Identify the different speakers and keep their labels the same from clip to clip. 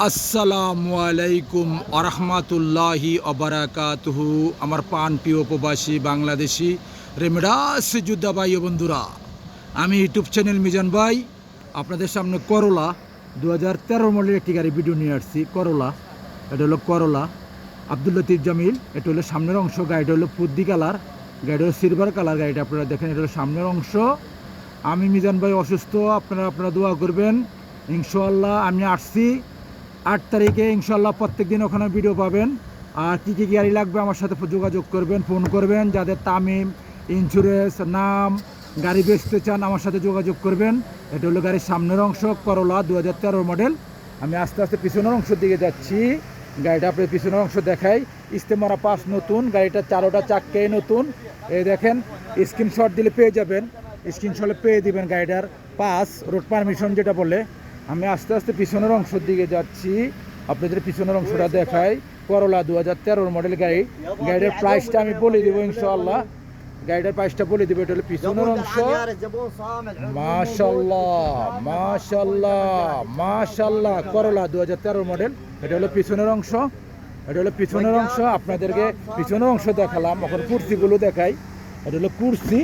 Speaker 1: আসসালামু আলাইকুম আরহামাতুল্লাহি অবরাকাতুহু। আমার পান প্রিয় প্রবাসী বাংলাদেশি রেমিডাস যোদ্ধা ভাই ও বন্ধুরা, আমি ইউটিউব চ্যানেল মিজান ভাই আপনাদের সামনে করলা 2013 মডেলের একটি গাড়ি ভিডিও নিয়ে আসছি। করলা, এটা হলো করলা আব্দুল লতিফ জামিল। এটা হলো সামনের অংশ, গাড়িটা হলো পুদ্দি কালার, গাড়িটা হলো সিলভার কালার। গাড়িটা আপনারা দেখেন, এটা হলো সামনের অংশ। আমি মিজান ভাই অসুস্থ, আপনারা দোয়া করবেন। ইনশাআল্লাহ আমি আসছি 8 তারিখে, ইনশাল্লাহ প্রত্যেক দিন ওখানে ভিডিও পাবেন। আর কী কী গাড়ি লাগবে আমার সাথে যোগাযোগ করবেন, ফোন করবেন। যাদের তামিম, ইন্স্যুরেন্স, নাম, গাড়ি বেচতে চান আমার সাথে যোগাযোগ করবেন। এটা হলো গাড়ির সামনের অংশ, করলা 2013 মডেল। আমি আস্তে আস্তে পিছনের অংশের দিকে যাচ্ছি। গাড়িটা আপনার পিছনের অংশ দেখাই। ইস্তেমারা পাস নতুন, গাড়িটা চারোটা চাক্কাই নতুন। এই দেখেন, স্ক্রিনশট দিলে পেয়ে যাবেন, স্ক্রিনশটে পেয়ে দিবেন গাড়িটার পাস, রোড পারমিশন যেটা বলে। আমি আস্তে আস্তে পিছনের অংশের দিকে যাচ্ছি, আপনাদের পিছনের অংশটা দেখাই। করলা 2013 মডেল গাড়ি। গাড়ির প্রাইসটা আমি বলে দেবো ইনশাআল্লাহ, গাড়িটার প্রাইসটা বলে দেবো। এটা হলো পিছনের অংশ। মাশাআল্লাহ মাশাআল্লাহ মাশাআল্লাহ, করলা 2013 মডেল। এটা হলো পিছনের অংশ, এটা হলো পিছনের অংশ। আপনাদেরকে পিছনের অংশ দেখালাম, এখন কুর্সিগুলো দেখাই। এটা হলো কুর্সি,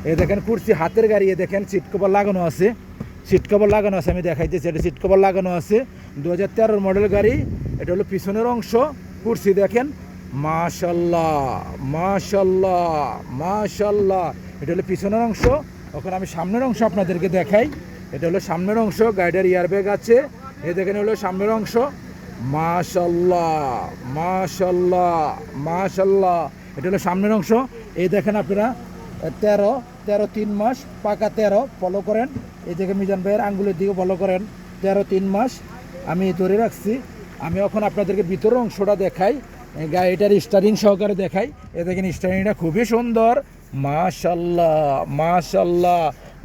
Speaker 1: এ দেখেন কুর্সি, হাতের গাড়ি। এ দেখেন সিট কভার লাগানো আছে, সিট কভার লাগানো আছে, আমি দেখাইতেছি। এটা সিট কভার লাগানো আছে, 2013 মডেল গাড়ি। এটা হলো পিছনের অংশ, কুর্সি দেখেন। মাশাআল্লাহ মাশাআল্লাহ মাশাআল্লাহ, এটা হলো পিছনের অংশ। এখন আমি সামনের অংশ আপনাদেরকে দেখাই। এটা হলো সামনের অংশ, গাড়িটার এয়ারব্যাগ আছে। এই দেখেন হলো সামনের অংশ। মাশাআল্লাহ মাশাআল্লাহ মাশাআল্লাহ, এটা হলো সামনের অংশ। এই দেখেন আপনারা 13 3 মাস পাকা 13 ফলো করেন। এই থেকে মিজান ভাইয়ের আঙ্গুলের দিকে ফলো করেন, 13 মাস আমি ধরে রাখছি। আমি এখন আপনাদেরকে ভিতরের অংশটা দেখাই, গাড়িটার স্টারিং সহকারে দেখাই। এ দেখেন স্টারিংটা খুবই সুন্দর। মাশাআল্লাহ মাশাআল্লাহ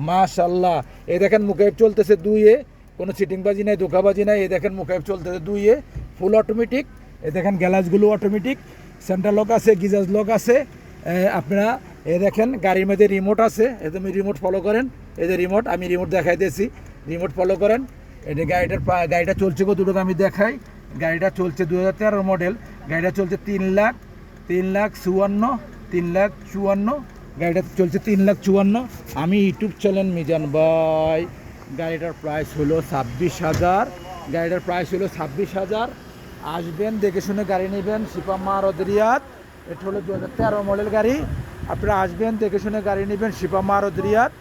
Speaker 1: মাশাআল্লাহ, এই দেখেন মুখাইব চলতেছে 2-এ, কোনো সিটিংবাজি নাই, ধোকাবাজি নাই। এই দেখেন মুখাইব চলতেছে 2-এ, ফুল অটোমেটিক। এই দেখেন গ্যালাসগুলো অটোমেটিক, সেন্টার লক আছে, গিজাজ লক আছে। আপনারা এ দেখেন গাড়ির মধ্যে রিমোট আছে, তুমি রিমোট ফলো করেন। এই যে রিমোট, আমি রিমোট দেখাইতেছি, রিমোট ফলো করেন। এটা গাড়িটা চলছে কতটুকু আমি দেখাই। গাড়িটা চলছে 2013 মডেল, গাড়িটা চলছে 3,54,000, গাড়িটা চলছে 3,54,000। আমি ইউটিউব চ্যানেল মিজান ভাই। গাড়িটার প্রাইস হলো 26,000, গাড়িটার প্রাইস হলো 26,000। আসবেন, দেখে শুনে গাড়ি নেবেন। শিপামা রদরিয়াত, এটা হলো 2013 মডেল গাড়ি। আপনারা আসবেন, দেখে শুনে গাড়ি নেবেন, শিপামা রদরিয়াত।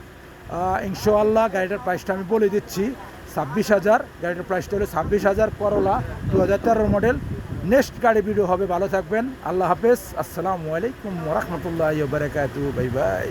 Speaker 1: ইনশাআল্লাহ গাড়িটার প্রাইসটা আমি বলে দিচ্ছি, 26,000। গাড়িটার প্রাইসটা হলো 26,000, করলা 2013 মডেল। নেক্সট গাড়ি ভিডিও হবে, ভালো থাকবেন, আল্লাহ হাফেজ, আসসালামু আলাইকুম ওয়া রাহমাতুল্লাহি ওয়া বারাকাতুহু, বাই বাই।